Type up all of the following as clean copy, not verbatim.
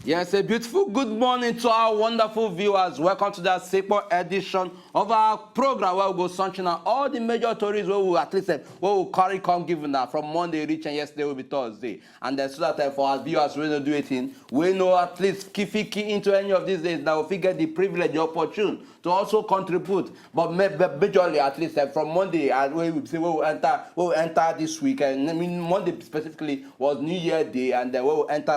Yes, a beautiful good morning to our wonderful viewers. Welcome to that September edition of our program where we go searching out all the major stories where we at least will carry come given now from Monday reach and yesterday will be Thursday. And then so that for our viewers we don't do it in, we know at least key into any of these days that we get the privilege, the opportunity to also contribute. But majorly at least from Monday and we will say we'll enter this week. And I mean Monday specifically was New Year Day, and then we'll enter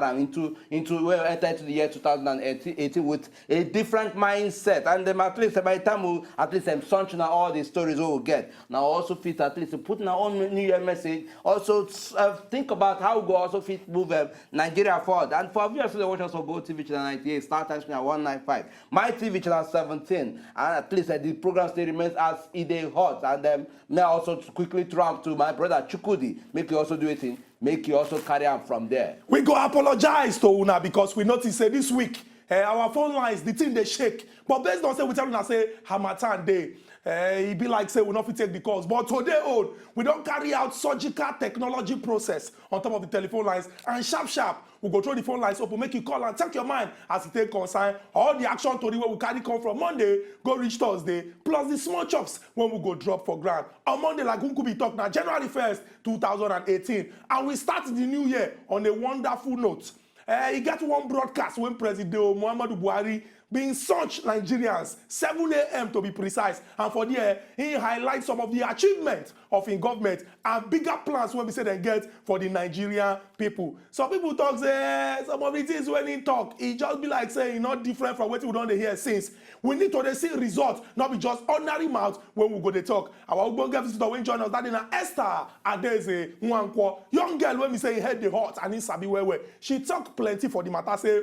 we'll enter into the year 2018 with a different mindset. And at least by the time we at least sunshine all the stories we will get. Now also fit at least to put in our own New Year message. Also think about how we go also fit move Nigeria forward. And for viewers who watch us on Go TV channel 98, Star Times channel 195, My TV channel 17, and at least the program still remains as it is hot. And may I also quickly throw to my brother Chukudi, make you also do it in. Make you also carry on from there. We go apologize to Una because we noticed this week our phone lines, the thing they shake. But based on say we tell Una say Hamatan Day. It be like say we not fit take the calls. But today we don't carry out surgical technology process on top of the telephone lines, and sharp we go through the phone lines open, make you call and take your mind as it take concern. All the action to the way we carry come from Monday, go reach Thursday, plus the small chops when we go drop for ground. On Monday, like we could be talking now, January 1st, 2018. And we start the new year on a wonderful note. He got one broadcast when President Muhammadu Buhari being such Nigerians, 7 a.m. to be precise, and for there, he highlights some of the achievements of his government and bigger plans when we say they get for the Nigerian people. Some people talk, say, some of the things when he talk, he just be like saying, not different from what we don't hear since. We need to see results, not be just ordinary mouth when we go to talk. Our Ugbonge visitor when join us, that in Esther Adeze Nwankwo, young girl when we say he head the hot and he sabi where. She talk plenty for the matter, say,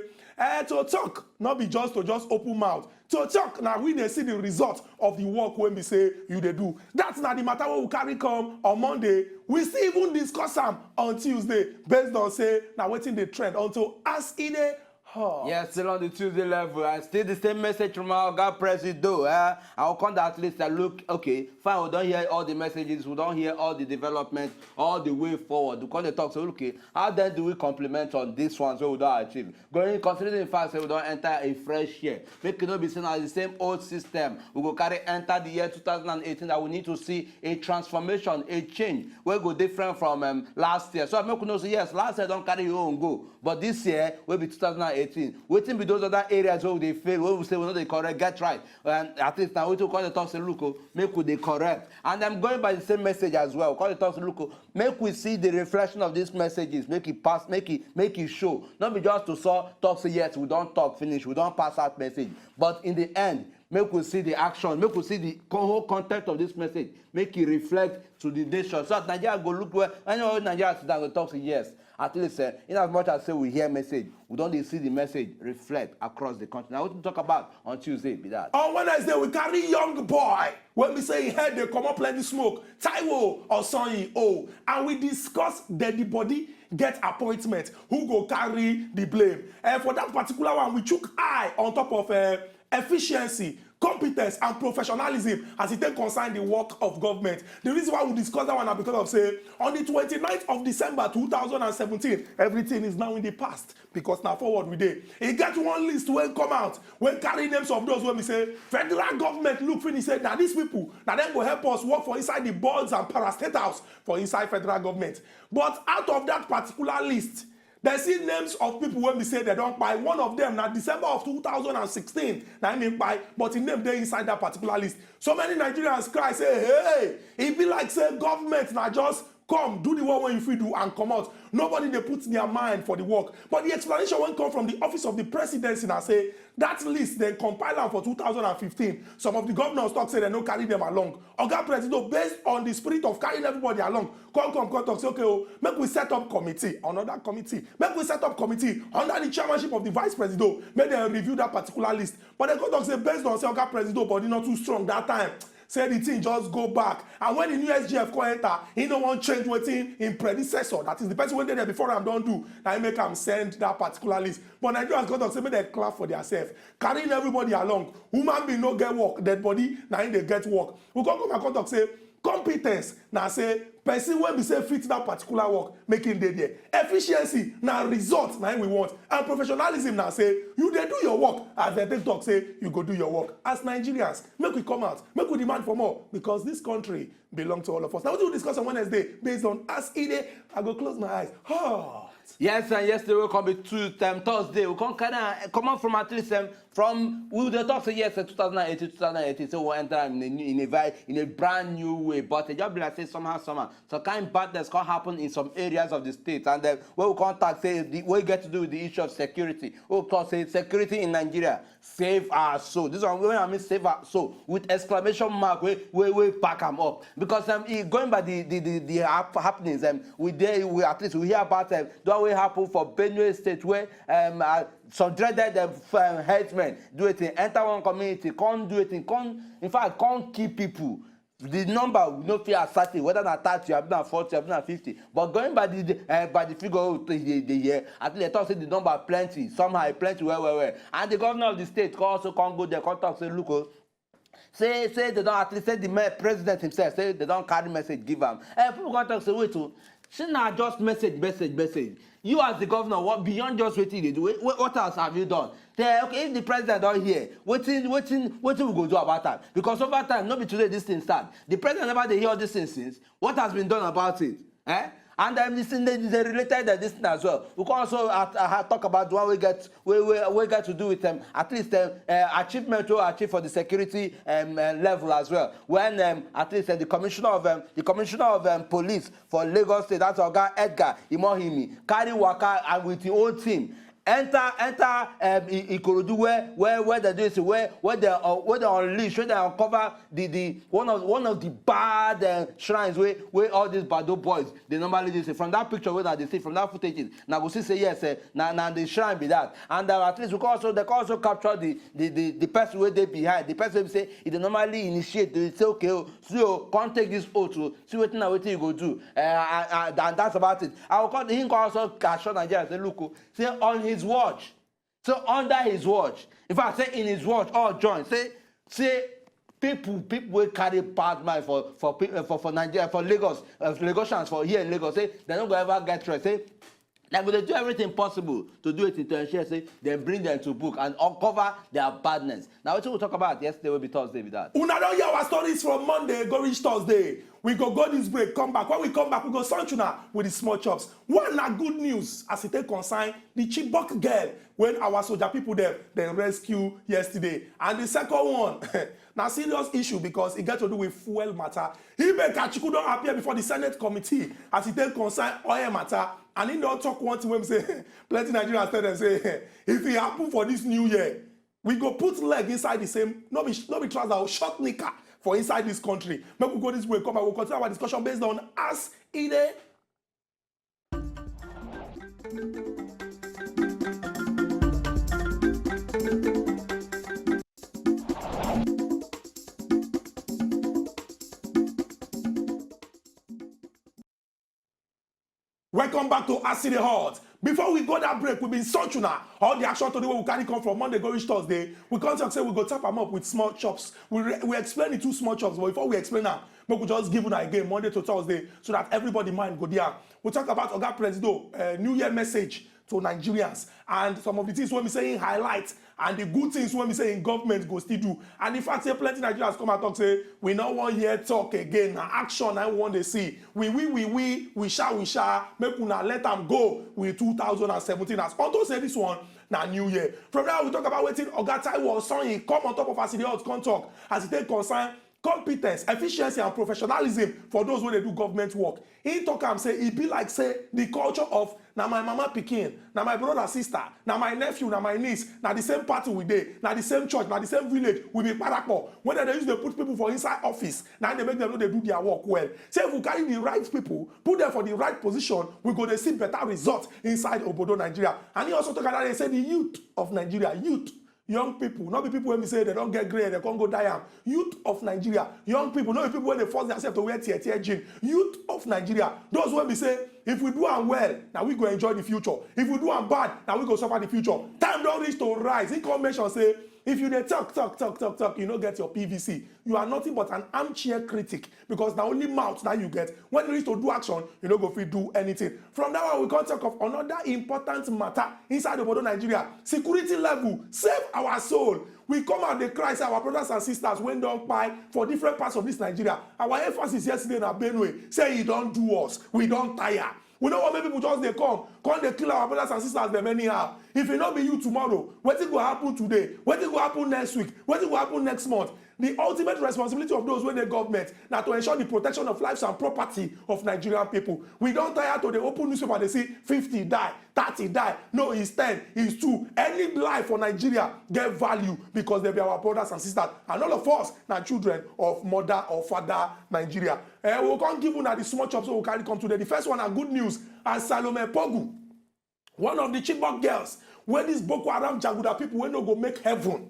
to talk, not be just to just open mouth. To talk, now we dey see the result of the work when we say you they do. That's not the matter what we carry come on Monday. We still even discuss them on Tuesday based on say now waiting the trend until as in a yes, still on the Tuesday level, and still the same message from our God President. I'll come at least and look, okay, fine, we don't hear all the messages, we don't hear all the development, all the way forward. We come to talk, so okay, how then do we complement on this one so we don't achieve? Going considering the fact that we don't enter a fresh year, make it not be seen as the same old system. We go carry enter the year 2018 that we need to see a transformation, a change. We go different from last year. So I make you know, say, yes, last year don't carry your own go, but this year will be 2018. Waiting be those other areas where they fail, where we say we know they correct, get right. And at least now we to call the talk say, look, make we they correct. And I'm going by the same message as well. Call the talk say, look, make we see the reflection of these messages, make it pass, make it show. Not be just to talk say yes, we don't talk finish, we don't pass out message. But in the end, make we see the action, make we see the whole content of this message, make it reflect to the nation. So that Nigeria go look where I know Nigeria sit down and talk say yes. At least, in as much as say we hear message, we don't see the message reflect across the country. Now, what we talk about on Tuesday be that. On Wednesday, we carry young boy. When we say he head, they come up plenty smoke. Taiwo or Sonny O. And we discuss that the body get appointment. Who go carry the blame? And for that particular one, we took eye on top of efficiency, competence and professionalism as it take concern the work of government. The reason why we discuss that one is because of say on the 29th of December 2017, everything is now in the past because now forward we did. He get one list when come out when carry names of those when we say federal government look finish say that these people that then will help us work for inside the boards and parastate house for inside federal government. But out of that particular list, they see names of people when we say they don't buy. One of them, now December of 2016, now I mean buy, but in name they inside that particular list. So many Nigerians cry, say, hey, it be like say government now just come, do the work when you feel do and come out. Nobody they put their mind for the work. But the explanation won't come from the office of the presidency and say that list they compile them for 2015. Some of the governors talk say they don't carry them along. Oga President, based on the spirit of carrying everybody along, come talk say okay, oh, make we set up committee, another committee. Make we set up committee under the chairmanship of the vice president. Make them review that particular list. But they come talk say based on say Oga President body not too strong that time. Say the thing just go back. And when the new SGF come enter, he don't want change waiting in predecessor. That is the person when they there before I'm don't do. Now he make him send that particular list. But Nigerians got to say make they clap for themselves. Carrying everybody along. Human being no get work. Dead body, now they get work. We come and talk say Competence na say person wey be say fit that particular work making dey there. Efficiency na result na we want, and professionalism na say you dey do your work as dem take talk say you go do your work. As Nigerians, make we come out, make we demand for more, because this country belong to all of us. Now wetin we discuss on Wednesday based on as e dey, I go close my eyes. Yes, and yesterday we come be Thursday. We come come out from at least from we the talk say yes 2018, so we'll enter in a brand new way. But it just be like say somehow some kind of badness can happen in some areas of the state, and then we will contact say we get to do with the issue of security. We will talk say security in Nigeria, save our soul. This one when I mean save our soul with exclamation mark. We pack them up, because going by the happenings, we at least we hear about what will happen for Benue State, where some dreaded headsmen do it, enter one community, can't do it, in fact can't kill people. The number we no feel certain whether na 30, or na 40, or na 50. But going by the figure of the year, at least I thought say the number plenty, somehow plenty well. And the governor of the state also can't go there, can't talk say look. Say they don't, at least say the president himself say they don't carry message give them. People can't talk say wait to. She not just message. You as the governor, what beyond just waiting they do? What else have you done? Okay, if the president don't hear, what we go do about that? Because over time, not be today this thing start. The president never they hear all these things since. What has been done about it? And they related this thing as well. We can also talk about what we get to do with them. At least achievement to achieve for the security level as well. When at least the commissioner of police for Lagos State, that's Oga Edgar Imohimi, carry waka and with the whole team. Enter Ikorodu where they do this, where they unleash, where they uncover the one of the bad shrines where all these Badoo boys they normally do. From that picture where they see, from that footage, now go see say yes, now the shrine be that, and at least they can also capture the person where they behind, the person say they normally initiate, they say okay, so can't take this oath to see what you go do, and that's about it. I will call him also assure Nigeria say look, say on his watch, so under his watch, in fact say in his watch all join, say people will carry bad mind for Nigeria, for Lagos, Lagosians for here in Lagos, say they're not gonna ever get rest, say they're going to do everything possible to do it to ensure say they bring them to book and uncover their badness. Now what we'll talk about yesterday will be Thursday with that. Una don't hear our stories from Monday, go reach Thursday. We go this break, come back. When we come back, we go Sanchuna with the small chops. One na good news as it take concern the Chibok girl when our soldier people there they rescue yesterday. And the second one, now serious issue because it got to do with fuel matter. Ibe Kachiku don't appear before the Senate committee as it take concern oil matter. And he don't talk one thing when we say plenty Nigerians tell them say if it happen for this new year, we go put leg inside the same, no be trouser, short knicker for inside this country. Make we go this way, come and we'll continue our discussion based on as it is. Welcome back to Acid Hot. Before we go that break, we've been Sanchuna. All the action today we carry come from Monday, go reach Thursday. We can't say we go tap them up with small chops. We explain the two small chops, but before we explain that, we could just give you again Monday to Thursday so that everybody mind go there. We talk about Oga Presido, New Year message to Nigerians, and some of the things when we say in highlight, and the good things when we say in government go still do. And in fact, say plenty Nigerians come and talk say we no want hear talk again. Now action I want to see. We shall make una let them go with 2017 as unto say this one now New Year. From now we talk about waiting Oga Taiwo son come on top of Acid Hot come talk as it take concern competence, efficiency, and professionalism for those who they do government work. He talk and say it be like say the culture of now my mama pikin, now my brother sister, now my nephew, now my niece, now the same party we dey, now the same church, now the same village we be parako. When they use to put people for inside office, now they make them know they do their work well. Say if we carry the right people, put them for the right position, we go to see better results inside Obodo Nigeria. And he also talk about they say the youth of Nigeria, youth. Young people, not the people when we say they don't get grey, they can't go die. Youth of Nigeria, young people, not the people when they force themselves to wear tear jean. Youth of Nigeria, those when we say if we do them well, now we go enjoy the future. If we do them bad, now we go suffer the future. Time don't reach to rise. Information say If you dey talk, you no get your PVC. You are nothing but an armchair critic because na only mouth that you get. When you reach to do action, you no go fit do anything. From that one, we come talk of another important matter inside the Badoo Nigeria. Security level, save our soul. We come out dey cry, say our brothers and sisters wey don kpai for different parts of this Nigeria. Our emphasis yesterday na Benue say e don do us, we don tire. We don't want make people just dey come dey kill our brothers and sisters dem anyhow. If it not be you tomorrow, wetin go happen today? Wetin go happen next week? Wetin go happen next month? The ultimate responsibility of those wey dey government na to ensure the protection of lives and property of Nigerian people. We don tire to dey open newspaper dey see 50 die, 30 die. No, it's 10, it's 2. Any life for Nigeria get value because they be our brothers and sisters. And all of us na children of mother or father Nigeria. We can't give una the small chops so we carry come today. The first one are good news. As Salome Pogu, one of the Chibok girls, where these Boko Haram Jaguda people wey no go make heaven,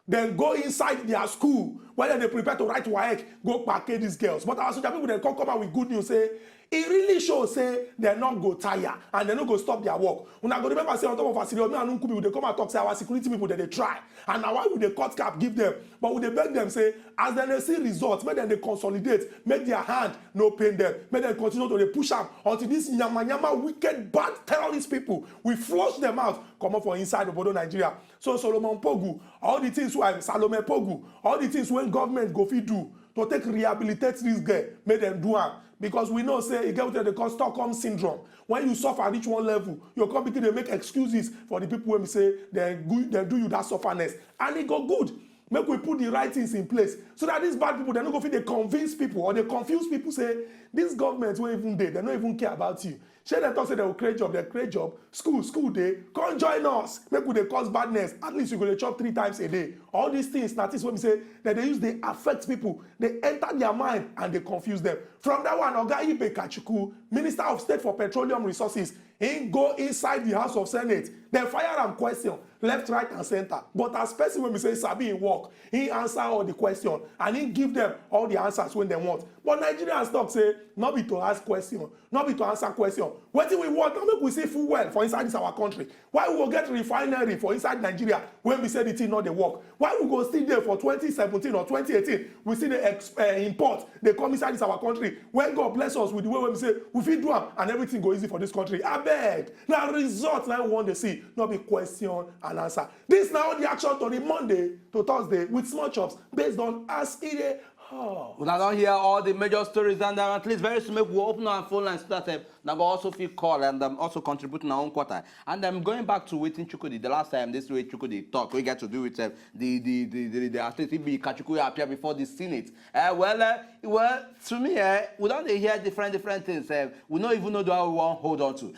then go inside their school where they prepare to write WAEC, go package these girls. But our soldier people, they come out with good news, say, it really shows, say, they're not go tire and they're not go stop their work. When I go remember, say, on top of our city, me and Unkubi, they come and talk, say, our security people, that they try. And now why would they cut cap, give them? But would they beg them, say, as they see results, make them they consolidate, make their hand no pain them, make them continue to they push up until these nyama wicked, bad terrorist people, we flush them out, come up for inside the Badoo Nigeria. So Solomon Pogu, all the things when Salome Pogu, all the things when government go fit do to take rehabilitate this girl, make them do it. Because we know, say, you get what they call Stockholm syndrome. When you suffer reach one level, your company they make excuses for the people when we say they do you that sufferness. And it go good. Make we put the right things in place so that these bad people, they don't go fit they convince people or they confuse people, say, this government won't even they don't even care about you. Share them talk say they will create job, they create job, school day, come join us. Make we they cause badness. At least you go to chop 3 times a day. All these things, that is what we say that they affect people. They enter their mind and they confuse them. From that one, Oga Ibe Kachuku, Minister of State for Petroleum Resources, he go inside the House of Senate. Then fire and question, left, right, and center. But as person when we say Sabi in work, he answer all the question and he give them all the answers when they want. But Nigerians talk say, not be to ask question, not be to answer question. What do we want? Now make we say full well for inside this our country. Why we go get refinery for inside Nigeria when we say the thing not the work? Why we go still there for 2017 or 2018? We see the import, they come inside this our country. When God bless us with the way when we say we fit do them and everything go easy for this country. I beg. Now result now we want to see, not be question and answer. This now the action to the Monday to Thursday with small chops based on as it is. Oh. We don't hear all the major stories and at least very soon we'll open our phone lines so that now also feel call and also contribute in our own quarter. And I'm going back to waiting Chukudi. The last time this way Chukudi talk, we get to do with the athlete be Kachuku appear before the Senate. Well, to me, we don't hear different things. We don't even know how we want hold on to.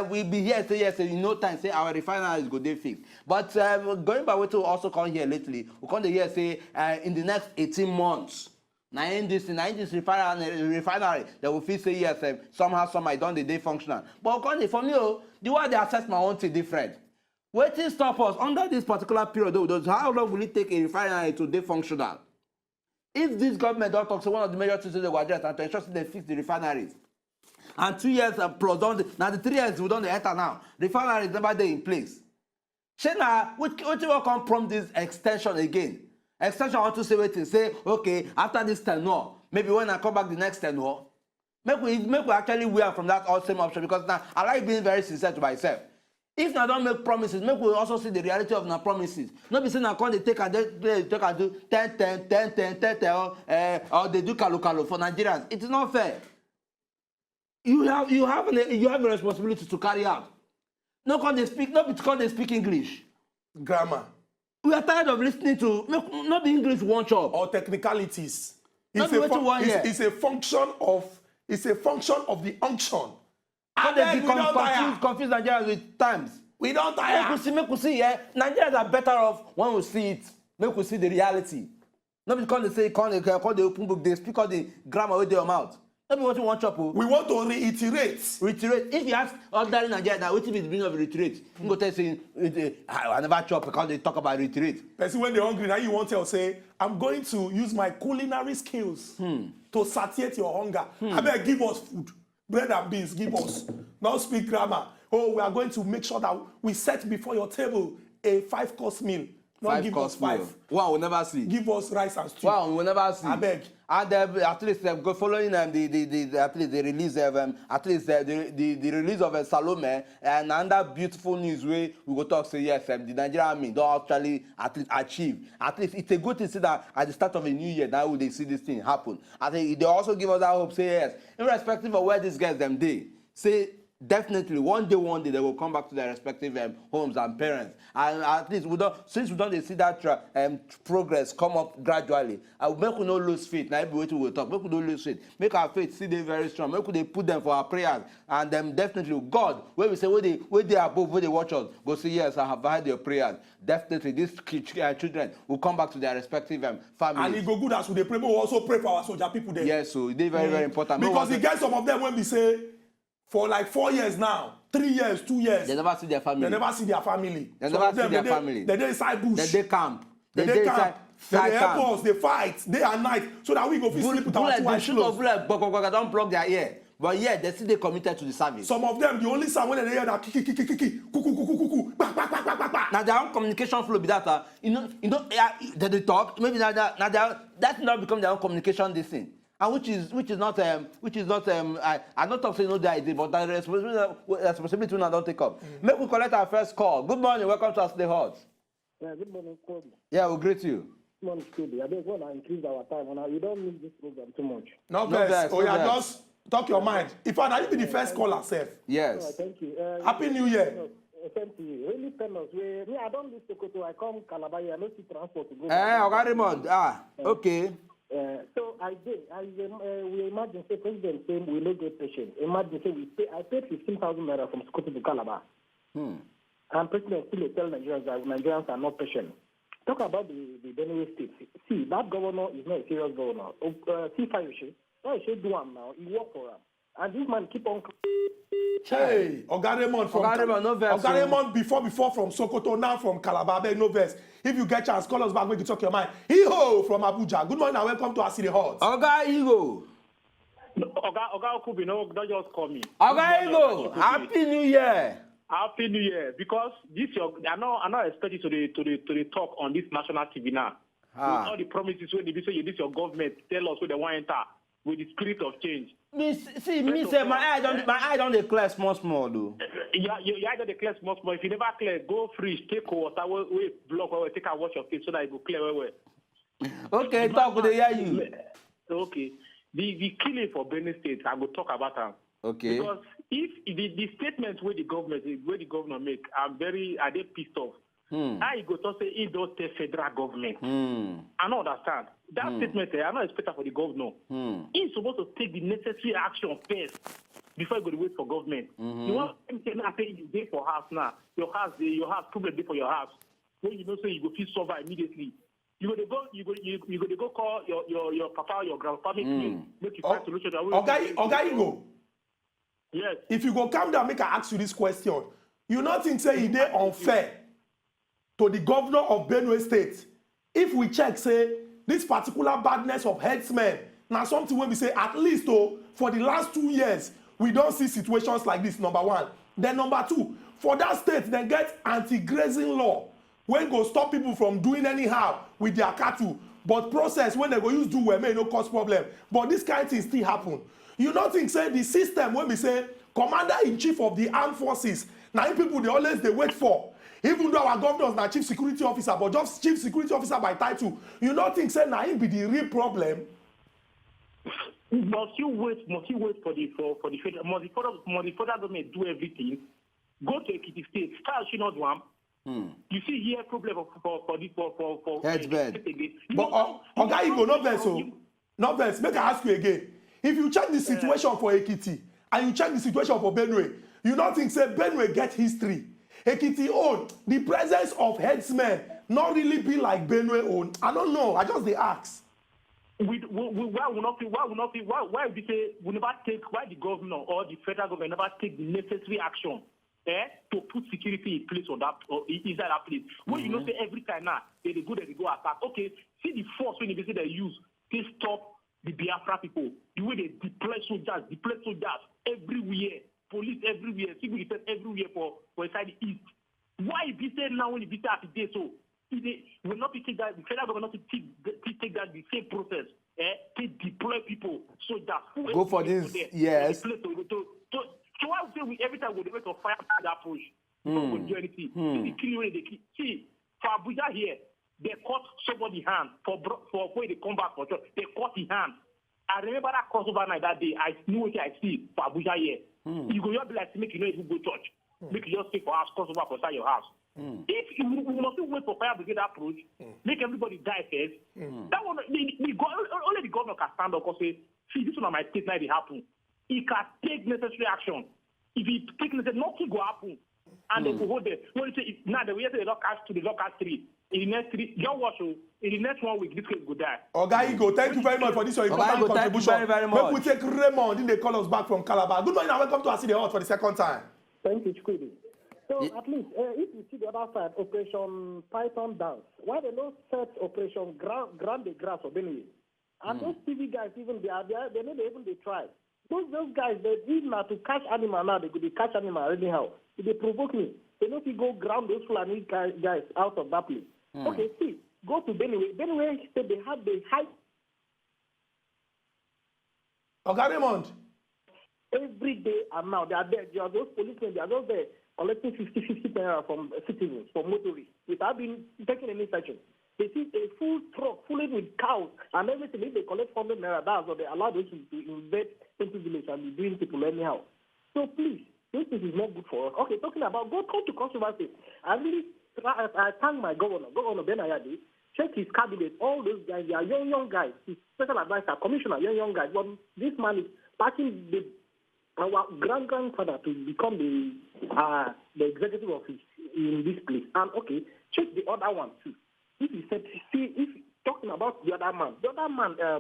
We be here say yes, in no time say our refinery is good day fixed. But going by what we also come here lately, we come here say in the next 18 months. Now in this refinery, they will feel say yes, somehow I done the day functional. But for me, the way they assess my own thing different. Waiting stop us under this particular period, though, how long will it take a refinery to day functional? If this government don't talk, so one of the major things they will address and to ensure they fix the refineries. And 2 years plus now the 3 years we don't enter now. Refinery is never there in place. Shena, what will come from this extension again? Extension I want to say waiting, say, okay, after this tenure, maybe when I come back the next tenure, make we actually wear from that all same option because now I like being very sincere to myself. If I don't make promises, make we also see the reality of our promises. Not be saying I can't take and do 10, or they do kalu for Nigerians. It is not fair. You have a responsibility to carry out. Not because they speak English. Grammar. We are tired of listening to not the English one job or technicalities. It's a function of the unction. And they confuse Nigerians with times. We don't tire. Make we see, Nigerians are better off when we see it. Make we see the reality. Not because they say call the open book, they speak all the grammar with their mouth. Not be what you want chop. We want to reiterate. If you ask ordinary Nigerians now, what is the meaning of reiterate? You go tell saying I never chop because they talk about reiterate. Person when they're hungry, now you want to say, I'm going to use my culinary skills to satiate your hunger. I better give us food. Bread and beans, give us. Now speak grammar. Oh, we are going to make sure that we set before your table a 5-course meal. Not give us 5. One will never see. Give us rice and stew. One will never see. I beg. And at least go following at least the release of the release of Salome and another beautiful news where we go talk say yes, the Nigerian army don't actually at least achieve. At least it's a good thing to see that at the start of a new year now will they see this thing happen. I think they also give us that hope. Say yes, irrespective of where these guys them day. Say definitely one day they will come back to their respective homes and parents, and at least since we don't see that progress come up gradually, make we no lose faith. Now every way we will talk, make we no lose faith, make our faith see them very strong, make we put them for our prayers, and them definitely God where we say where they above, where they watch us, go say yes, I have heard your prayers. Definitely these children will come back to their respective families. And it go good as we pray, but we also pray for our soldier people there. Yes, so they very important because you get some of them when we say for like 4 years now, 3 years, 2 years. They never see their family. They never see their family. They never see their family. They inside bush. They camp. They camp. They help us. They fight day and night so that we go sleep with our 2 eyes closed. Don't block their ear. But yeah, they still committed to the service. Some of them, the only sound when they hear that kuku, now their own communication flow be that they talk. Maybe now that not become their own communication this thing. And which is not I'm not talking no the idea, but that responsibility we don't take up. Make we collect our first call. Good morning, welcome to Stay Hot. Yeah, good morning, Cody. Yeah, we'll greet you. Good morning, Cody. I just want to increase our time. You don't need this program too much. No best. Oh yeah, just talk your mind. If I be the first caller, self. Yes. Thank you. Happy New Year. Thank you. Really famous. I don't live to Sokoto. I come Calabar. I don't see transport to go. Raymond. Okay. So we imagine say president say we no get patient. Imagine say I paid 15,000 naira from Sokoto to Calabar. And president still tell Nigerians that Nigerians are not patient. Talk about the Benue state. See, that governor is not a serious governor. See Fayoshe do him now. He work for him. And this man keep on. Hey, Ogaremon from Ogaremon before from Sokoto, now from Calabar, no verse. If you get chance, call us back when you talk your mind. Iho from Abuja. Good morning and welcome to our city hall. Oga Igo. Oga Okubi, don't just call me. Oga Igo, Happy New Year. Happy New Year, because I not expect you to talk on this national TV now. With all the promises when they say this your government tell us where they want to enter with the spirit of change. Me say my eye don't declare small though. Yeah, your eye don't declare small. If you never clear, go free, take water, wait, block, take and wash your face so that it will clear well. Okay, talk with the hear you. Okay, the killing for Benin State, I will talk about them. Okay. Because if the statements where the governor make are they pissed off. I go to say it don't tell federal government. I don't understand. That statement I not expect for the governor. He's supposed to take the necessary action first before you go to wait for government. You want to say you day for house now. Your house problem day for your house. When you don't say you go feel sober immediately. You go to go call your papa or your grandpa make you find solution. Okay, Igo. Yes. If you go calm down, make I ask you this question. You not think say it is unfair to the governor of Benue State if we check say this particular badness of headsmen now something when we say at least for the last 2 years we don't see situations like this, number one. Then number two, for that state they get anti-grazing law when go stop people from doing anyhow with their cattle, but process when they go use do well may no cause problem, but this kind of thing still happen. You don't think say the system when we say commander-in-chief of the armed forces now people they always they wait for, even though our governors are chief security officer, but just chief security officer by title, you don't think say now be the real problem? Must you wait for the federal? Must the federal government do everything? Go to Ekiti State, start she not one. You see here problem for headsbed. But okay, you go no verse. Make I ask you again. If you check the situation for Ekiti and you check the situation for Benue, you don't think say Benue get history. Ekiti own the presence of headsmen not really be like Benue own. I don't know. I just dey ask. Why we say we never take, why the governor or the federal government never take the necessary action to put security in place on that inside that place? When you know say every time now they go attack. Okay, see the force when they use to stop the Biafra people. The way they deploy soldiers everywhere, police everywhere, civil defense everywhere for inside the east. Why be say now when it be at the day so? if they will not take that, the federal government not take that the same process, to deploy people so that go for this, yes. So why would say every time we wait to fire that approach? Don't do anything. See, for Abuja here, they cut somebody's hand for when they come back for church. They cut his hand. I remember that crossover night that day. I knew what I see for Abuja here. You go just be like, make you know if you go church. Make you just stay for house, crossover for inside your house. If we must wait for fire brigade approach, make everybody die first. That one, only the governor can stand up and say, see, this one of my state now they happen. He can take necessary action. If he take necessary, nothing will happen. And they will hold it. When you say, now the way they lock us to the local 3. In the next 3, just watch. In the next 1 week, this case will die. Okay, Igo, thank you very much for this your important contribution. Thank you very much. Maybe we take Raymond, then they call us back from Calabar. Good morning and welcome to Asi the Hot for the second time. Thank you, Chibok. So at least, if you see the other side, Operation Python Dance, why they don't set Operation Grande Grass or Benue? And those TV guys, even they know they even they try. Those guys, they did not to catch animal now. They could catch animal anyhow. They provoke me. They know if you go ground those Fulani guys out of that place. Okay, see, go to Benue. Benue, they have the high. Okay, Raymond. Every day and now they are there. There are those policemen. They are just there collecting 50 naira from citizens, from motorists, without being taking any section. They see a full truck full with cows and everything. If they collect 100 naira, that's what they allow those to invade into village and be doing people anyhow. So please, this is not good for us. Okay, talking about come to controversy. I thank my governor Ben Ayade. Check his cabinet. All those guys, they are young guys. His special advisor, commissioner, young guys. But this man is backing our grandfather to become the executive office in this place. And okay, check the other one too. If talking about the other man,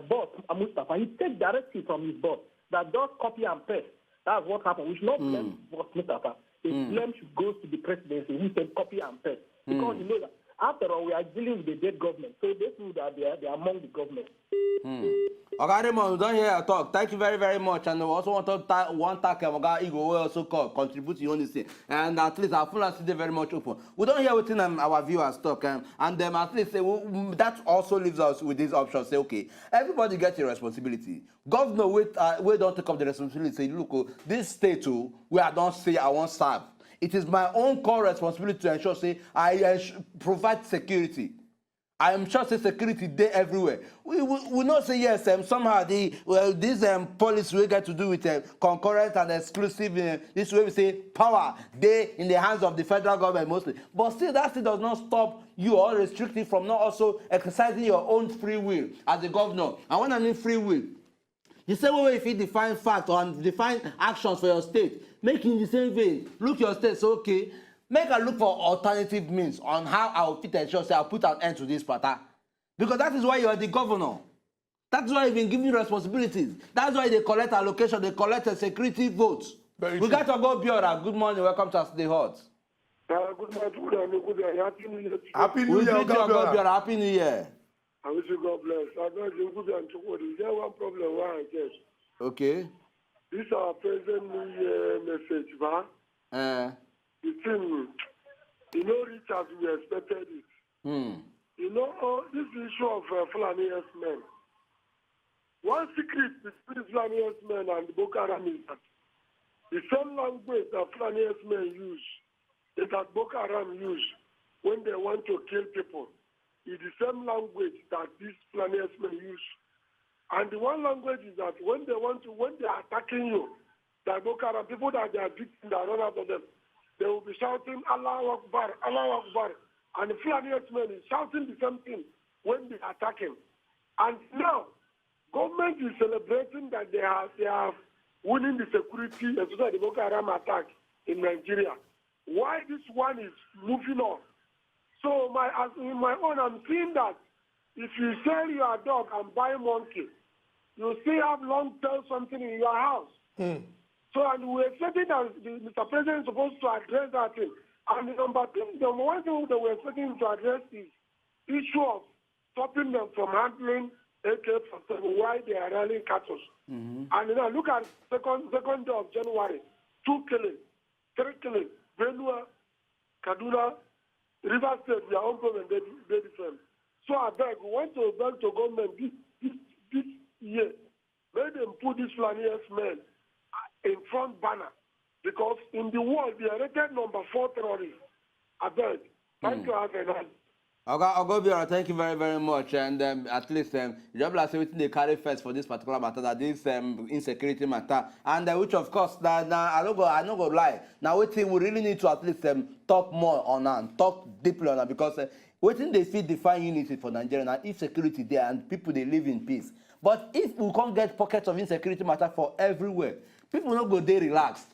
boss Mustafa, he takes directly from his boss that does copy and paste. That's what happened. We should not blame boss Mustafa. The blame should go to the presidency who said copy and paste. Because you know that after all, we are dealing with the dead government. So they feel that they are among the government. Okay, Raymond, we don't hear your talk. Thank you very, very much. And we also want to thank Igor will also contribute to your own thing. And at least our full city very much open. We don't hear within our viewers talk. And them at least that also leaves us with this option. Say, okay, everybody gets a responsibility. Governor, we don't take up the responsibility. Say, look, this state, where I don't say I won't serve. It is my own core responsibility to ensure, say, I provide security. I am sure say security there everywhere. We not say yes. Somehow this policy we get to do with concurrent and exclusive. This way we say power they in the hands of the federal government mostly. But still, that still does not stop you or restrict you from not also exercising your own free will as a governor. And when I mean free will, the same way if you define fact or define actions for your state, make in the same vein. Look your state, so okay. Make a look for alternative means on how I will fit ensure say I'll put an end to this pattern. Because that is why you are the governor. That's why you've been given responsibilities. That's why they collect allocation, they collect a security votes. We got to go Biora. Good morning, welcome to Saturday Hot. Good morning, good day. Happy New Year. Happy New Year, Biora. Happy New Year. I wish you God bless. I know you good and is there one problem why I guess? Okay. This is our present New Year message, man. The thing, reach as we expected it. This issue of Fulani men. One secret between Fulani men and the Boko Haram is that the same language that Fulani men use, that Boko Haram use when they want to kill people, is the same language that these Fulani men use. And the one language is that when they are attacking you, that Boko Haram, people that they are victims that run after them, they will be shouting, Allah Akbar, Allah Akbar. And the Fulani men is shouting the same thing when they attack him. And now, government is celebrating that they have winning the security, especially the Boko Haram attack in Nigeria. Why this one is moving on? So in my own, I'm seeing that if you sell your dog and buy a monkey, you still have long-term something in your house. So, and we're expecting that Mr. President is supposed to address that thing. And the number one thing that we're expecting to address is issue of stopping them from handling AK-47 while they are rallying cattle. And look at second day of January, 2 killings, 3 killings, Benue, Kaduna, River State, their own problem, they defend. So I beg, we want to beg to government this year, let them put this Flanier's men in front banner. Because in the world, they are rated number 4 terrorists. I beg. Thank you, Alfred. Wazobia, thank you very, very much. And at least, just like everything they carry first for this particular matter, that this insecurity matter, and which of course, I don't go lie. Now, we really need to at least talk more on that, talk deeply on that, because waiting they feel define unity for Nigeria and insecurity there, and people they live in peace. But if we can't get pockets of insecurity matter for everywhere, people don't go there relaxed.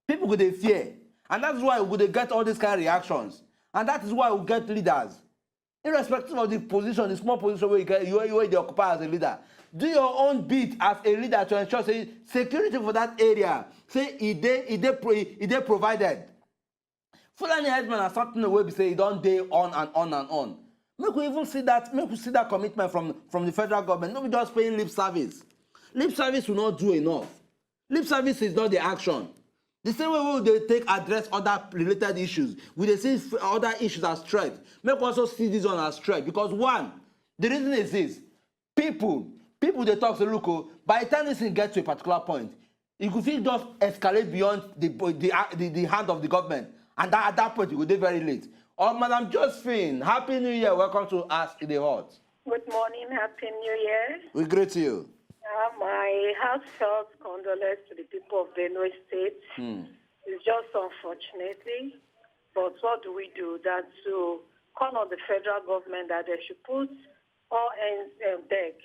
People go there fear, and that's why we get all these kind of reactions, and that is why we get leaders. Irrespective of the position, the small position where you occupy as a leader, do your own bit as a leader to ensure say security for that area. Say it provided. Fulani headmen are something the way we say it don't day on and on and on. Make we even see that. Make we see that commitment from the federal government. Not just paying lip service. Lip service will not do enough. Lip service is not the action. The same way we they take address other related issues, we they see other issues as threat. Make we also see this one as threat because one, the reason is this: people they talk to look. By the time this thing gets to a particular point, it could feel just escalate beyond the hand of the government, and at that point it will be very late. Oh, Madam Josephine, Happy New Year! Welcome to Ask in the Hot. Good morning, Happy New Year. We greet you. My heartfelt condolences to the people of Benue State. It's just unfortunately, but what do we do? That to call on the federal government that they should put all hands on deck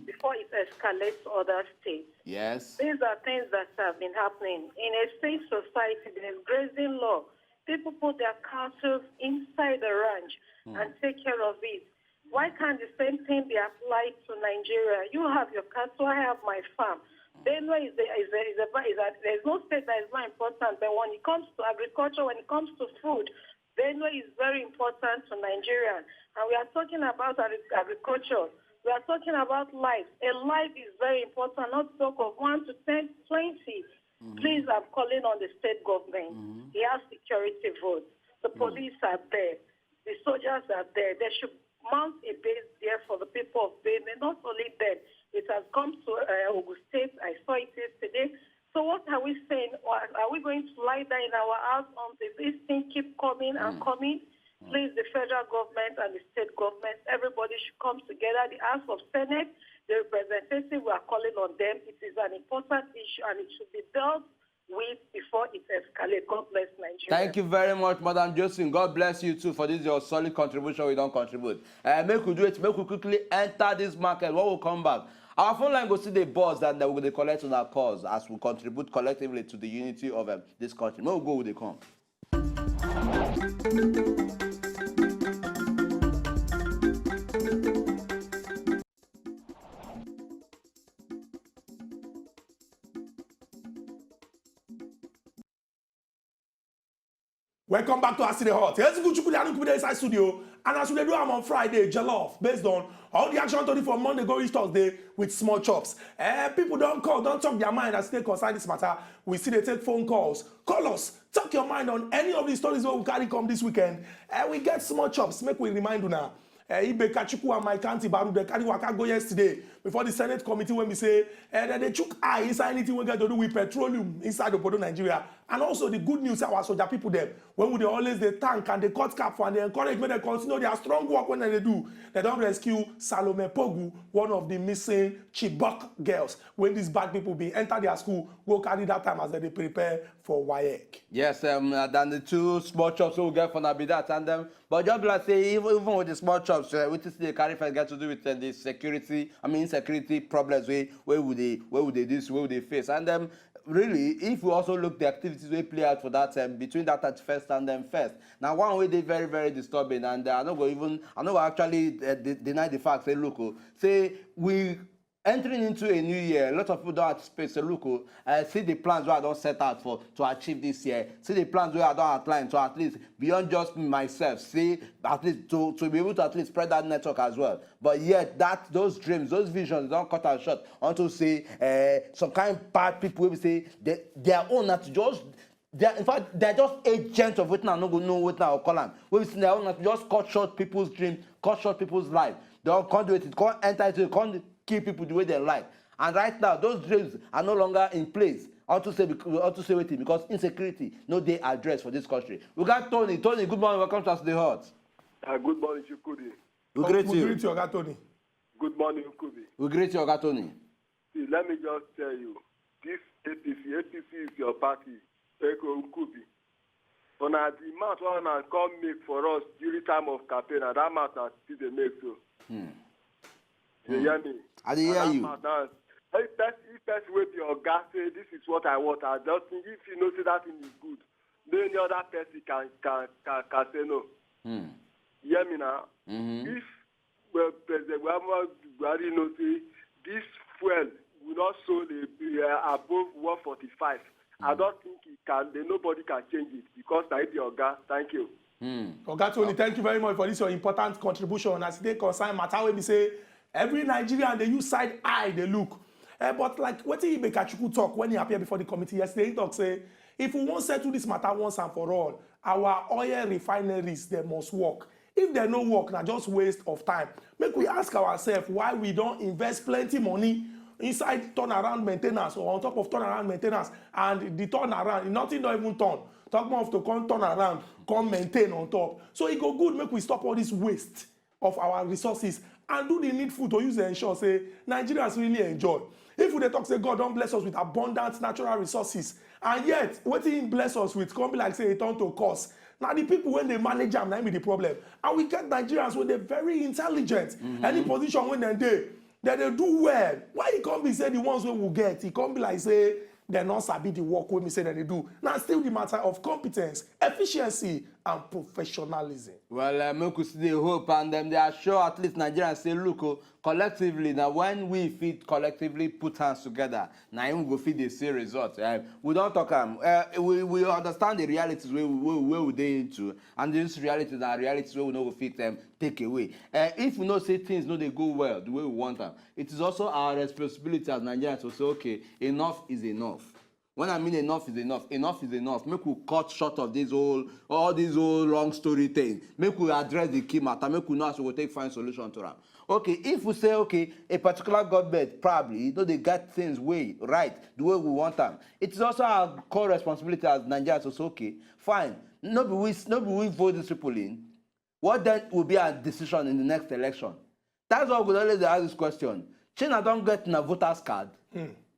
before it escalates to other states. Yes. These are things that have been happening. In a state society, there's grazing law. People put their cattle inside the ranch and take care of it. Why can't the same thing be applied to Nigeria? You have your cattle, I have my farm. Benue there's no state that is more important, but when it comes to agriculture, when it comes to food, Benue is very important to Nigeria. And we are talking about agriculture. We are talking about life. A life is very important, not talk of 1 to 10, 20. Please, I'm calling on the state government. They have security votes. The police are there. The soldiers are there. They should mount a base there for the people of Benue. Not only them, it has come to Ogun State. I saw it yesterday. So what are we saying? Are we going to lie down in our house until this thing keep coming and coming? Please, the federal government and the state government, everybody should come together. The House of Senate, the representatives, we are calling on them. It is an important issue and it should be dealt with before it escalates. God bless Nigeria. Thank you very much, Madam Josephine. God bless you too for this your solid contribution. We don't contribute. Make we do it. Make we quickly enter this market. When we come back, our phone line go see the boss that we will collect on our cause as we contribute collectively to the unity of this country. May we go with the come. Welcome back to Ask the Hot. Here's good Chukudi inside studio. And as we do, I'm on Friday, jollof, based on all the action today from Monday going Thursday with small chops. People don't call, don't talk their mind as they concern this matter. We see they take phone calls. Call us, talk your mind on any of these stories we carry come this weekend. We get small chops, make we remind you now. Ibe Kachuku and my county Badoo, they carry waka go yesterday before the Senate committee when we say that they took eye inside anything we get to do with petroleum inside the Badoo, Nigeria. And also the good news our soldier people them when we always they thank and they cut cap for and they encourage when they continue their strong work when they do. They don't rescue Salome Pogu, one of the missing Chibok girls. When these bad people be enter their school, go carry that time as they prepare for WAEC. Yes, than the two small chops we get for that and but just like say even with the small chops, we see the carry first get to do with the security. I mean insecurity problems. Where would they face? And really, if we also look the activities we play out for that between that 31st and then first. Now one way they very, very disturbing, and I know actually deny the fact. Say look, say we entering into a new year. A lot of people don't anticipate. Say look, see the plans where I don't set out for to achieve this year. See the plans where I don't outline to at least beyond just myself. See at least to be able to at least spread that network as well. But yet those dreams, those visions don't cut out short unto say some kind of bad people will say their own not just In fact, they're just agents of wetin I no go know wetin I go call am. Wey be say they want to just cut short people's dreams, cut short people's life. They all can't do it, can't enter into it, can't kill people the way they like. And right now, those dreams are no longer in place. To say waiting because insecurity no dey address for this country. We got Tony. Tony, good morning. Welcome to us the Hot. Good morning, Chukudi. We greet you. We greet you, Oga Tony. Good morning, Ukubi. We greet you, Oga Tony. See, let me just tell you, this APC is your party, Eko Ukubi. On a demand one come make for us during time of campaign, and that matter still they make so. You hear me? I hear you. If person will be your gas say this is what I want, I just think if you know say that thing is good, no any other person can say no. You hear me now? If President Buhari know say this fuel will not sold above 145, I don't think nobody can change it because I be your gas. Thank you. Oga Tony, thank you very much for this your important contribution. As they concern matter when we say every Nigerian they use side eye they look. But like what did Ibekachuku talk when he appeared before the committee yesterday? He talk say if we won't settle this matter once and for all, our oil refineries they must work. If they no work, na just waste of time. Make we ask ourselves why we don't invest plenty money inside turnaround maintenance or on top of turnaround maintenance, and the turnaround nothing don't even turn. Talk more of to come turn around, come maintain on top. So it go good. Make we stop all this waste of our resources and do the needful to use the ensure say Nigerians really enjoy. If we talk say God don't bless us with abundant natural resources, and yet what he bless us with come be like say it turn to cost. Now the people when they manage them, that be the problem. And we get Nigerians when they're very intelligent. Any position when they do well. Why he can't be say the ones we will get? He can't be like say they're not sabi the work when we say that they do. Now still the matter of competence, efficiency, and professionalism. Well, make we see the hope, and they are sure at least Nigerians say, look, collectively, now when we fit collectively put hands together, now we go fit the same result. We don't talk, we understand the realities where we dey into, and these realities are realities where we know we fit them take away. If we know say things no they go well the way we want them, it is also our responsibility as Nigerians to say, okay, enough is enough. When I mean enough is enough, enough is enough. Make we cut short of all these old long story things. Make we address the key matter. Make we know how to find solution to them. Okay, if we say, okay, a particular government probably, they get things right, the way we want them. It is also our core responsibility as Nigerians to say, okay, fine, nobody we vote these people in. What then will be our decision in the next election? That's why we always ask this question. China don't get a voter's card.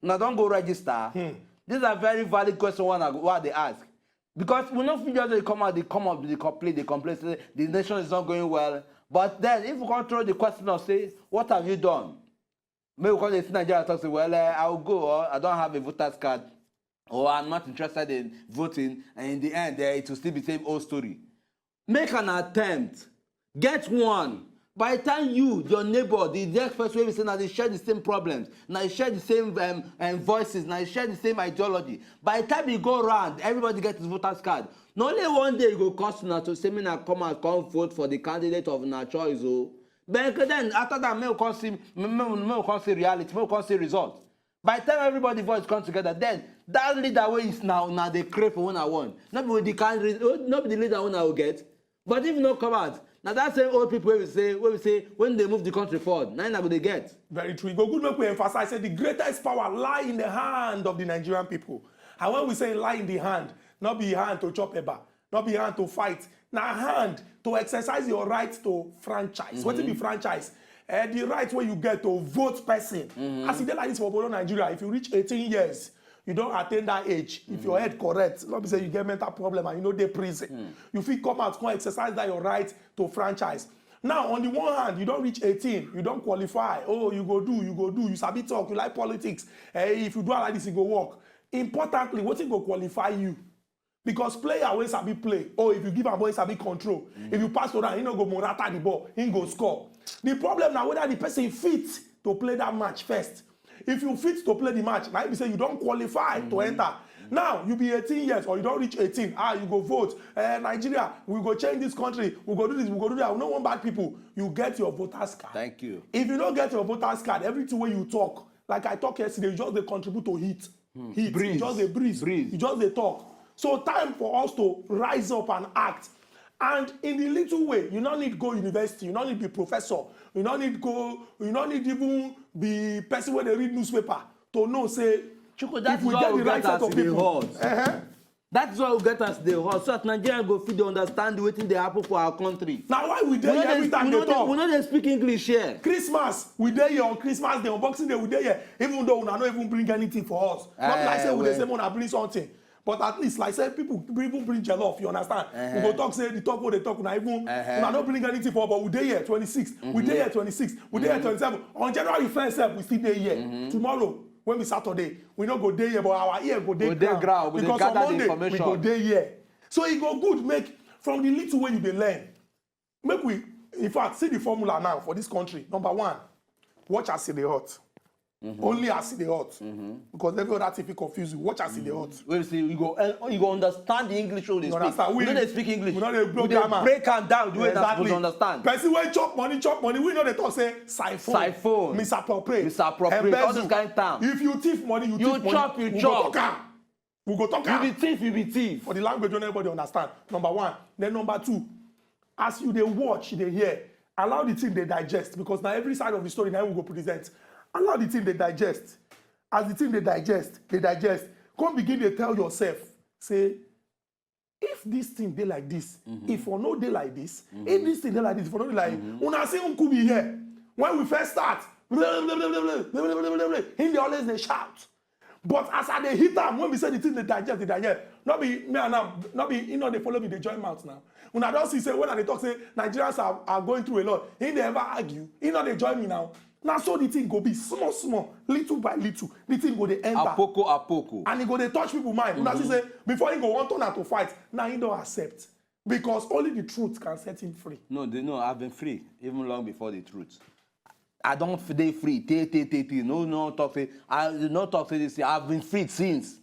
Now don't go register. These are very valid questions what they ask. Because we don't feel they come out, they complain, say the nation is not going well. But then if we control the question of say, what have you done? Maybe we call the Nigeria talk say, well, I'll go, or I don't have a voter's card, or I'm not interested in voting, and in the end, it will still be the same old story. Make an attempt. Get one. By the time you, your neighbor, the next person will say, now they share the same problems, now they share the same voices, now they share the same ideology. By the time you go around, everybody gets his voter's card. Not only one day you go cost now to say me now come vote for the candidate of our choice. But then after that, me will come see reality, me will come see result. By the time everybody votes come together, then that leader way is now they crave for one I want. Not the candidate, not the leader one I will get. But if no come out. Now that's same old people we say when they move the country forward, now what they get. Very true. Go good make we emphasize that the greatest power lie in the hand of the Nigerian people. And when we say lie in the hand, not be hand to chop eba, not be hand to fight, now hand to exercise your right to franchise. What is the franchise? The right where you get to vote person. As it is like this for Nigeria, if you reach 18 years, you don't attain that age. If your head correct, not be say you get mental problem and you know they prison. You feel come out, come exercise that your right to franchise. Now, on the one hand, you don't reach 18, you don't qualify. Oh, you go do, you sabi talk, you like politics. If you do all like this, it go work. Importantly, what it go qualify you? Because player always sabi play. Oh, if you give a boy sabi control. If you pass around, he no go morata the ball, he go score. The problem now whether the person fit to play that match first. If you fit to play the match, like we say you don't qualify to enter. Now, you be 18 years or you don't reach 18. You go vote. Nigeria, we go change this country. We go do this, we go do that. We don't want bad people. You get your voter's card. Thank you. If you don't get your voter's card, everything way you talk, like I talk yesterday, you just they contribute to heat. Heat. Breeze. You just they breeze. You just they talk. So time for us to rise up and act. And in the little way, you don't need to go university, you don't need to be professor, you don't need even be person where they read newspaper to know, say, Chuku, that's if we why get we the right get set us of the people. hot. That's why we get us the hot. So that Nigerians go fit understand wetin dey happen for our country. Now why we dey here every time they talk? We know they speak English here. Christmas, we dey here on Christmas Day, on Boxing Day, we dey here. Even though we not even bring anything for us. Not like say we dey say we bring something. But at least, like say, people even bring jollof, you understand? We go talk, say, the talk what they talk, now even, we not bring anything for, but we dey here 26, we dey here 26, we dey here 27. On January 1st, we still dey here. Tomorrow, when we Saturday, we not go dey here, but our ear go dey ground. Because on Monday, we go dey here. So it go good, make, from the little way you dey learn, make we, in fact, see the formula now for this country. Number one, watch as they hot. Only as they hot. Because every other thing confuse you. Watch as they hot. Well, see, you go understand the English when they speak. We know they speak English. We know they break them down the way that's supposed to understand. Person when chop money. We know they talk say siphon, misappropriate, all those kind of terms. If you thief money, you chop. We go talk. You be thief. For the language when everybody understand. Number one. Then number two, as you they watch, they hear, allow the thing they digest, because now every side of the story now we go present. Allow the thing they digest. As the thing they digest. Come begin to tell yourself, say, if this thing they like this, if for no day like this, if this thing they like this, if for no day like una say could be here. When we first start, they always they shout. But as I they hit them, when we say the thing they digest, not be me and now, not be they follow me, they join mouth now. When I don't see say when they talk say Nigerians are going through a lot, they ever argue, they join me now. Now so the thing go be small, little by little. The thing go they enter. Apoko. And it go they touch people mind. Now say before he go one turn out to fight, now he don't accept. Because only the truth can set him free. No, I've been free even long before the truth. I don't feel free. No talk say. I do not talk say this. I've been free since.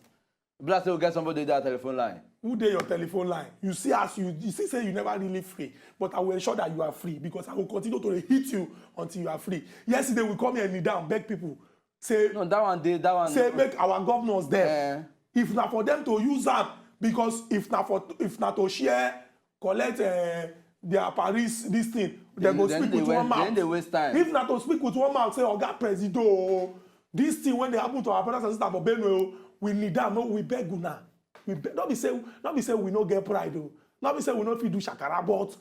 Blast will get somebody that telephone line. Who dey your telephone line? You see as you see say you never really free, but I will ensure that you are free because I will continue to hit you until you are free. Yesterday we come here and kneel down, beg people, say no that one. Say make our governors there. If not for them to use them, because if not to share, collect their Paris this thing, they go speak with one mouth. Then they waste time. If not to speak with one mouth, say Oga Presido, this thing when they happen to our brothers and sisters for Benue, we need them. No, we beg una. Not be say we no get pride though. Not be say we no fit do shakara, but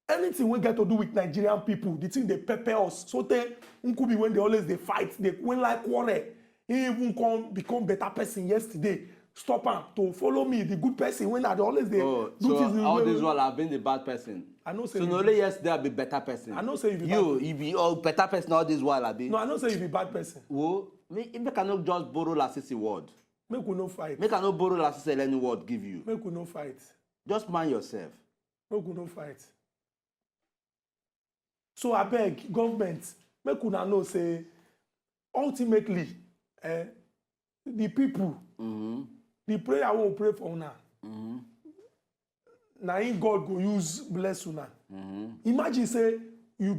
anything we get to do with Nigerian people, the thing they pepper us. So they could be when they always they fight, they win like quarrel. He even become better person yesterday. Stop him to follow me, the good person when I always they do things. All this while I've been the bad person. I know say so no only yesterday I'll be better person. I know say you be all better person all this while I'll be. No, I know say you be bad person. Well, me cannot just borrow Lassisi word. Make we no fight. Make I no borrow Lassisi any word give you. Make we no fight. Just mind yourself. Make we no fight. So I beg government, make una know say ultimately the people, the prayer we pray for una. Now in God go use bless una. Imagine say you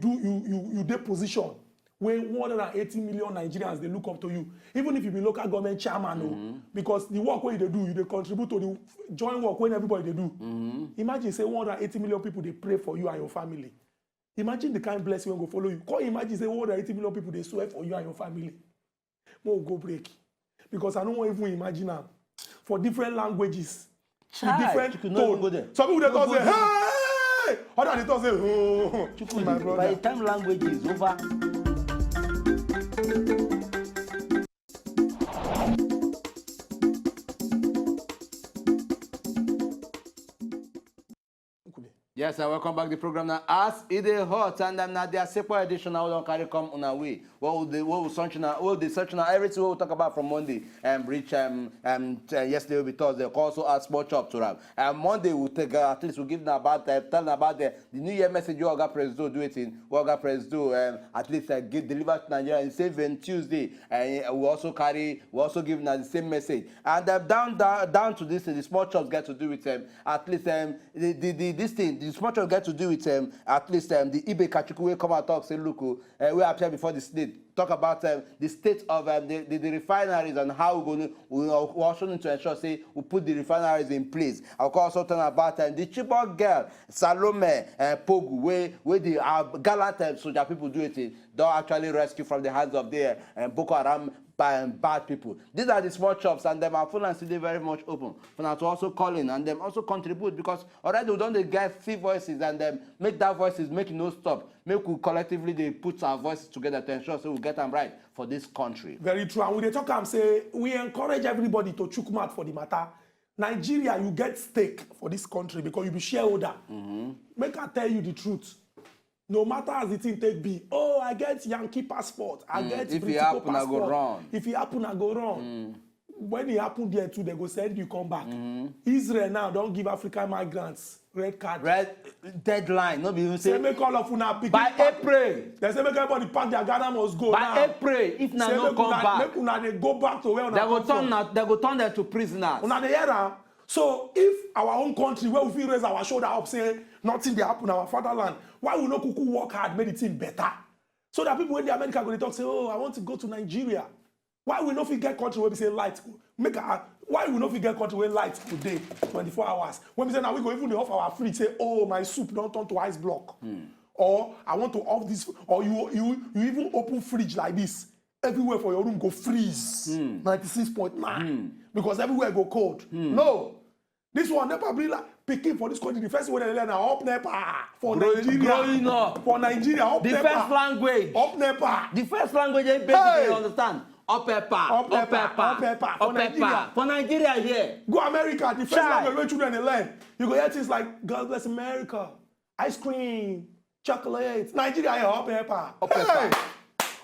dey position when 180 million Nigerians they look up to you, even if you be local government chairman, because the work where they do, you they contribute to the joint work when everybody they do. Imagine say 180 million people they pray for you and your family. Imagine the kind of blessing will go follow you. Can't imagine say 180 million people they swear for you and your family. More go break, because I don't want even imagine now for different languages, with different tone. Some people they talk say hey, other they talk say oh. My brother. By the time language is over. Yes, and welcome back to the program now. As it is hot, and now their separate edition now don't carry come on our way. What will search now everything we will talk about from Monday yesterday will be Thursday. Also add small chop to them. And Monday we'll take at least we'll give them about tell them about the New Year message you all got press do it in what got press do at least deliver to Nigeria in same Tuesday. And we also give them the same message. And down to this the small chops get to do with at least this thing. The small chop get to do with at least the Ibe Kachuku will come and talk say look we appear before the state talk about the state of the refineries and how we also need to ensure, say, we put the refineries in place. I'll also talk about the Chibok girl, Salome Pogu, where the gallant soldier people do it, don't actually rescue from the hands of the Boko Haram bad people. These are the small shops, and them are full and still very much open for now to also call in and them also contribute, because already we don't get three voices and them make that voices make no stop. Make we collectively they put our voices together to ensure so we get them right for this country. Very true. And when they talk and say we encourage everybody to chook mouth for the matter. Nigeria, you get stake for this country because you be shareholder. Make I tell you the truth. No matter as the thing take be, oh, I get Yankee passport, I get British passport. I go wrong. If it happen, I go wrong. When it happen there too, they go send you come back. Israel now don't give African migrants red card. Red deadline. No be even say. They make all of una by April. They say make everybody pack their Ghana must go by now. April, if na no come back, make una they go back to where una come from. They go turn them to prisoners. Una dey hear am? So if our own country where we feel raise our shoulder up say nothing dey happen in our fatherland, why we no kuku work hard make the thing better? So that people in the America go dey talk say, oh, I want to go to Nigeria. Why we no fit get country where we say light why we no fit get country where light go dey 24 hours? When we say now we go even dey off our fridge say, oh, my soup don turn to ice block. Or I want to off this, or you even open fridge like this. Everywhere for your room go freeze 96.9 because everywhere go cold. No, this one never be like picking for this country. The first one they learn up NEPA for Nigeria. Growing up. For Nigeria, up the NEPA. First language. Up NEPA. The first language they basically understand. Up NEPA. For Nigeria. For Nigeria here. Go America. The first language where children they learn. You go hear things like God bless America, ice cream, chocolate. Nigeria here up NEPA. Hey.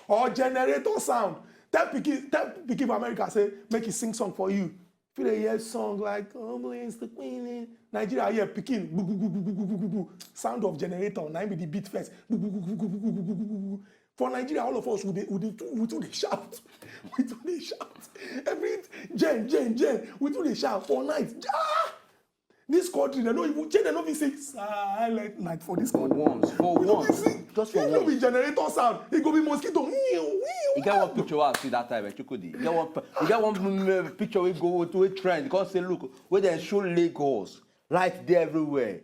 Or generator sound. Tell Piki for America say, make it sing song for you. Feel a hear song like, Homeless the Queen. Nigeria here, Peking, sound of generator. Now be the beat first. For Nigeria, all of us, we do the shout. We do the shout. Every Jen, we do the shout for night. This country, they don't even say silent night for this country. For once. Just for once. It will be generator sound. It will be mosquito. You get one picture I see that time, Chukudi. You get one picture we go to a trend. Because say, look, where they show Lagos, light there everywhere.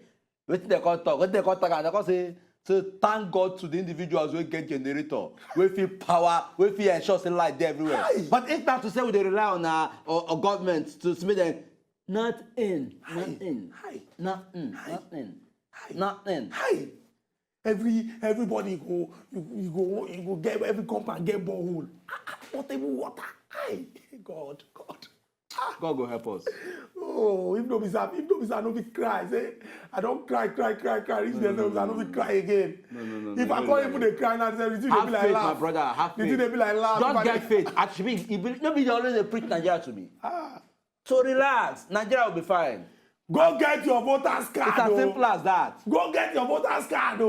What they call talk? And they call say, so thank God to the individuals who get generator, we feel power, we feel ensure say light there everywhere. Aye. But if not to say we they rely on our government to submit them. Nothing. Hi. Everybody go you go get every compound get borehole. Potable water. Hi. God. God go help us. Oh, if no be I no be cry. Say I don't cry. Reach there, I no be cry again. No. If I can't even dey cry now, say you be like faith, laugh. my brother. Have faith. You be like laugh. Just get faith. Actually, nobody always preach Nigeria to me. So relax. Nigeria will be fine. Go get your voters card. It's as simple as that. Go get your voters card.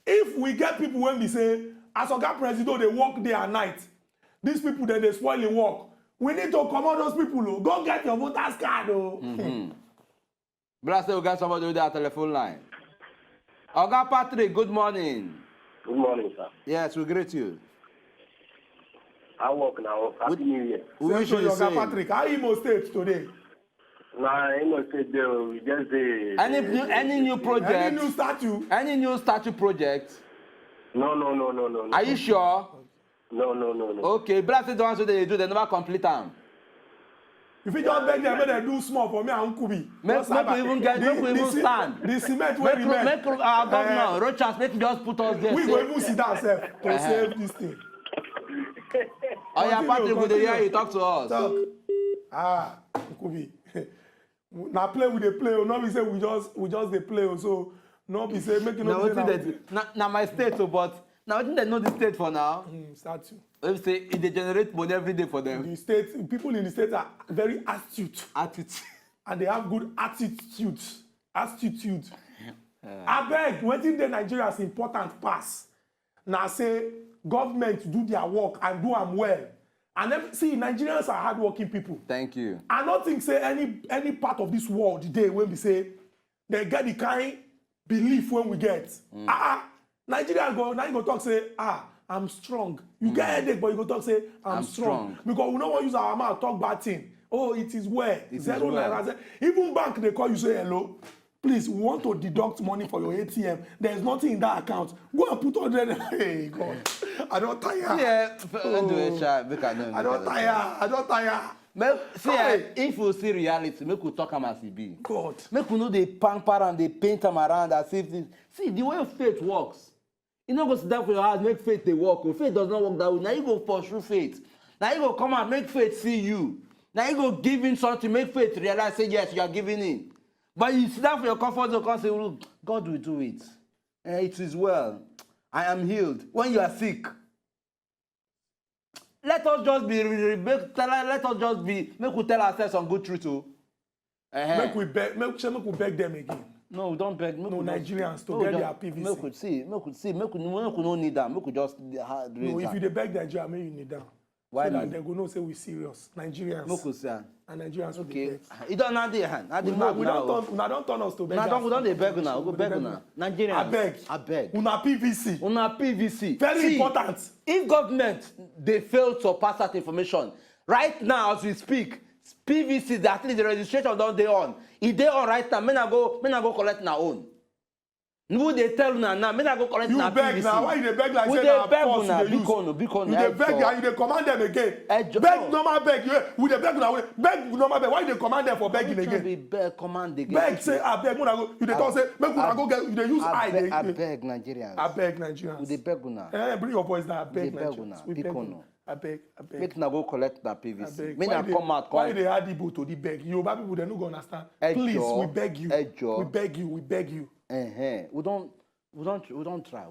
If we get people when we say, as Oga President, they work day and night. These people, then they spoil the work. We need to come on those people. Go get your voters card. Blast, we got somebody with that telephone line. Oga Patrick, good morning. Good morning, sir. Yes, we greet you. I work now. Happy New Year. We wish you the Oga same. Patrick, how Imo State today? Nah, Imo State, we just say... Any new project? Any new statue? Any new statue project? No. Are you sure? No. Okay, Blast the ones that they do, they never complete them. If you just beg them, make them do small for me and Kubi. Make we even stand. The cement where remain. Make our governor, Rochas, make just put us there. We go even sit down, sir, to save this thing. Oh yeah, Patrick, good to hear you talk to us. Talk. Kubi. Now play with the play, not be say we just the play, so not be say make you know. Now my state, but now I think they know the state for now. Statue. Let me say they generate money every day for them. The state people in the state are very astute. And they have good attitude. I beg, waiting the Nigeria's important pass. Now say government do their work and do them well. And then, see, Nigerians are hardworking people. Thank you. I don't think say any part of this world today when we say they get the kind belief when we get. Nigerians go talk say I'm strong. You get headache, but you go talk say, I'm strong. Because we don't want to use our mouth talk bad thing. Oh, it is well. Zero naira. Even bank, they call you, say hello. Please, we want to deduct money for your ATM. There's nothing in that account. Go and put 100. Hey, God. I don't tire. Yeah, I don't tire. If you see reality, make we talk as it be. God. Make we know they pamper and they paint them around as if this. See, the way faith works. You don't go sit down for your house, make faith they work. Faith does not work that way. Now you go pursue faith. Now you go come out, make faith see you. Now you go give in something, make faith realize, say, yes, you are giving in. But you sit down for your comfort zone and say, well, God will do it. It is well. I am healed. When you are sick, let us just be, make we tell ourselves some good truth. Oh. Make we beg them again. No, don't beg. No, Nigerians to get their PVC. Make we don't need that. Make we just no, if you beg Nigeria, make you need that. Why so not? That they go know say we serious. Nigerians. Make we say. And Nigerians okay. It don't not the hand. We don't turn us to beg. We don't beg now. We go beg now. Nigerians. I beg. Una PVC. Very important. If government they fail to pass that information right now as we speak, PVC at least the registration don't they on. If they on right now, me na go collect na own. No, they tell now. Me na go collect na PVC. You beg now. Why you beg like say na force you dey use? You dey beg and you dey command them again. Beg normal beg. We dey beg now. Beg normal beg. Why you dey command them for begging again? We beg command again. Beg say I beg. You dey talk say make una go get. You dey use eye. I beg Nigerians. I beg Nigerians. We dey beg una. Bring your voice now. I beg Nigerians. We beg una. I beg. Make na go collect that PVC. Make na come out. Why they add Igbo to the beg? Yoruba people they no go understand. Please, we beg you. We beg you. We beg you. We don't try.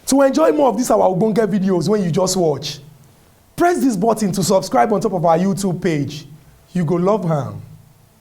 To enjoy more of these our Ogbonge videos when you just watch, press this button to subscribe on top of our YouTube page. You go love am.